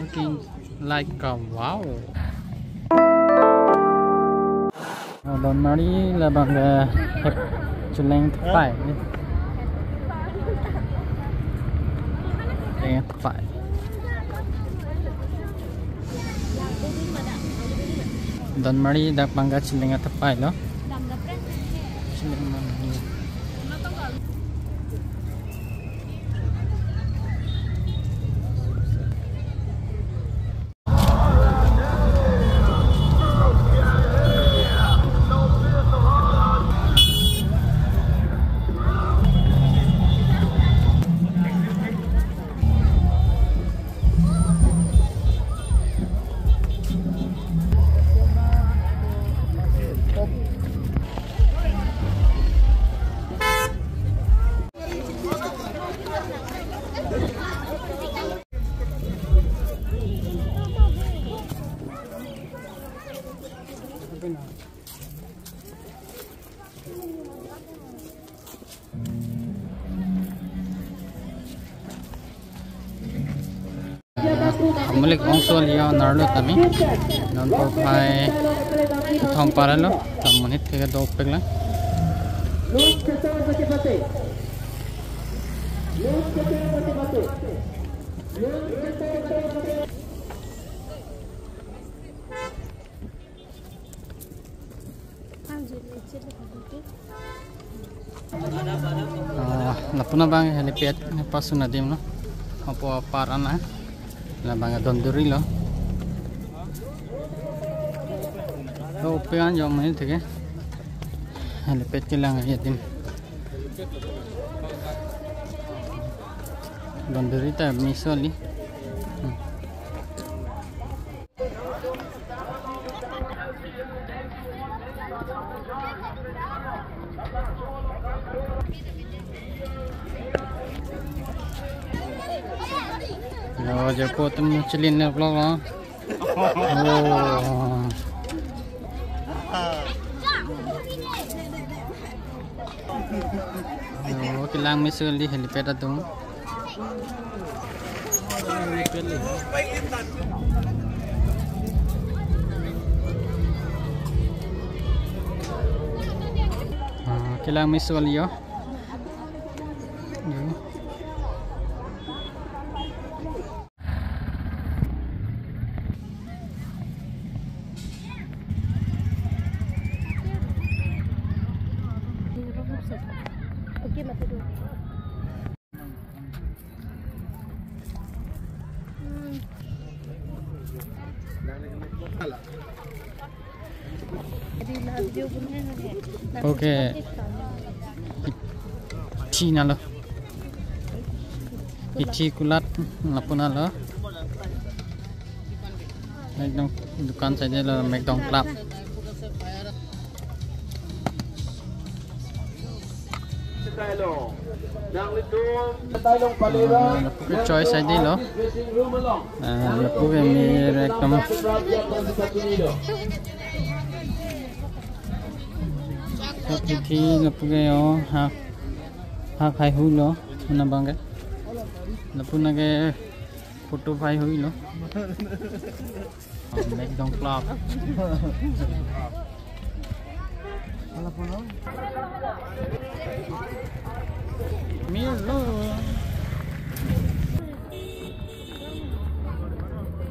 looking like a wow. Don Marie là bằng hẹp chân lên phải. Lên phải. Don Marie dak bangga chân lên phải đó. Malik ongso liya narlo tami non po pai thong paralo tamunit ke do pegla napuna bang helipad pasuna dim no apo parana là bằng tuần duri lo, có upian jom ini tu ke, ada pecel yang ada tim, tuần duri tu miso li, giờ cô tâm chilin được lo đó. Cái lang mới sơ đi helipad đó đúng. Cái lang mới sơ đi đó. Okay. Ichi nalo. Ichi kulat lapuna lo. Ekdom dukan saja lo McDonald Club. Cái choice saja lo. Lapu kami ekdom. Thì lapu kayo ha khai hui lo mana bang ke lapu na ke photo khai hui lo McDonald Club lapu lo Milo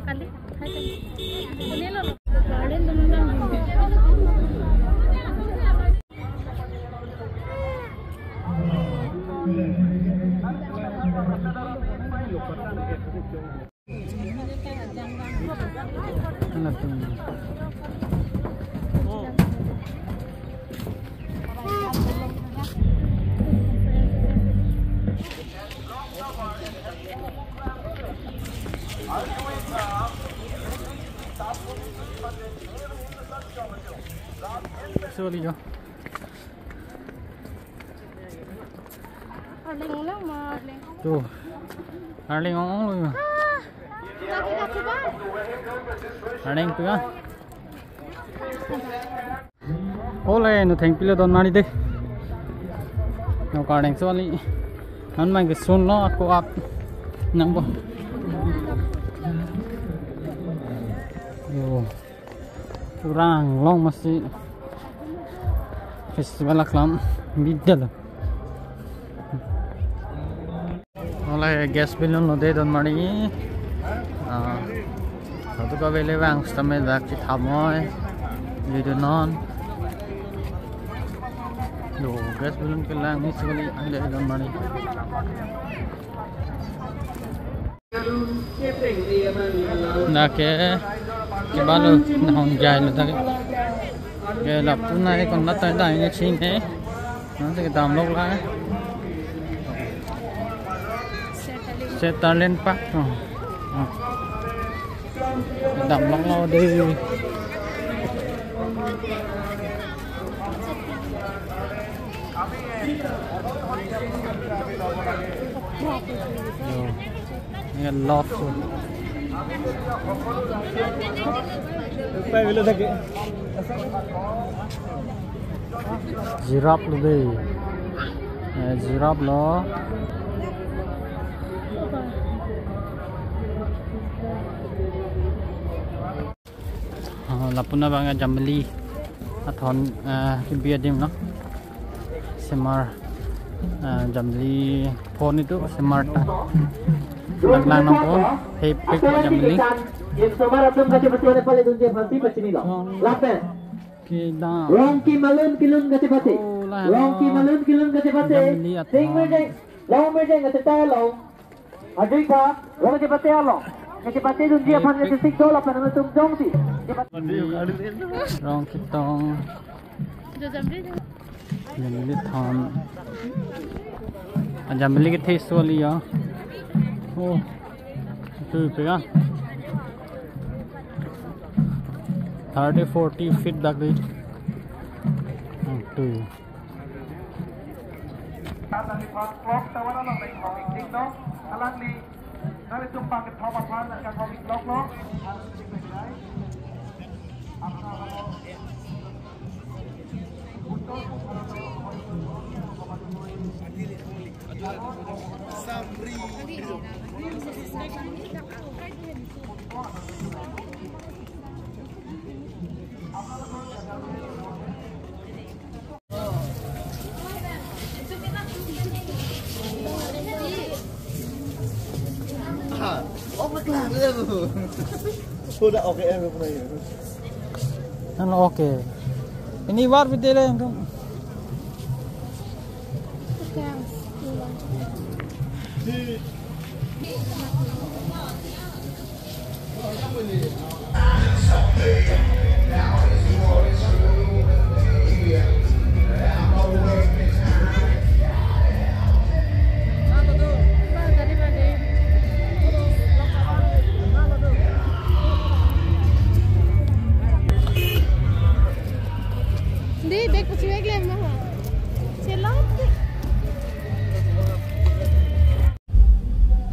kali hai lo garden Sorry yo. Arling lang ma. Tuh. Arling ong luôn. Arling tu kan. Oleh nu theng pila don mari de. No carding sorry. Nan mai ke sun lo aku up nang bo. Yo, kurang long masih festival aklam middle. Oleh gas balloon lo deh don mari. Satu kali lewang stamai dak citamoy, jadi non. Yo, gas balloon kelang ni sekali ada don mari. Nah ke balu nahon jai lo tak. Ke lap tu nai kon natai dai ni chin he. Nanti kita download lah. Setalent pak. Download lo đi. Ini lot tu. Jirap lu deh. Jirap lo. Lapuna bang Jamali athon kibiya dim no. Semar Jamali phone itu semar ta. Naglang nang po. Hey pick Jamali. Rongki malun kilun gati pati. Rongki malun kilun gati pati. Ting merdeng, long merdeng gati tayo long. Adui ka, rong gati pati along. Gati pati dun dia pan gati sik dola pan ang tumjong si. Rong kitong. Jamali thon. Jamali ke taste wali ya. Oh, tu pega. 30-40 feet back there. Two. Sudah oke ya pernah ya. Kan oke. Ini war betul ya kan.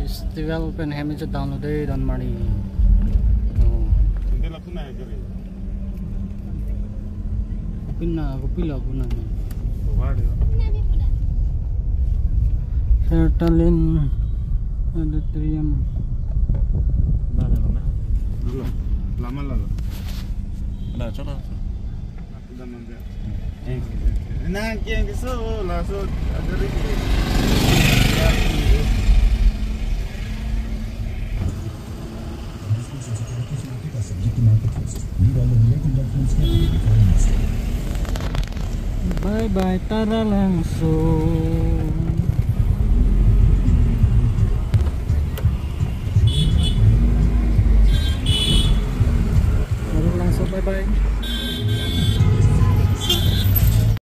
Festival open hemi se download deh dan mari. Kupila. Sertalin auditorium. Lama lalu. Nah, coba. Nah, yang kesel langsung ada lagi. Bye bye, tara langsung. Tara langsung, bye bye.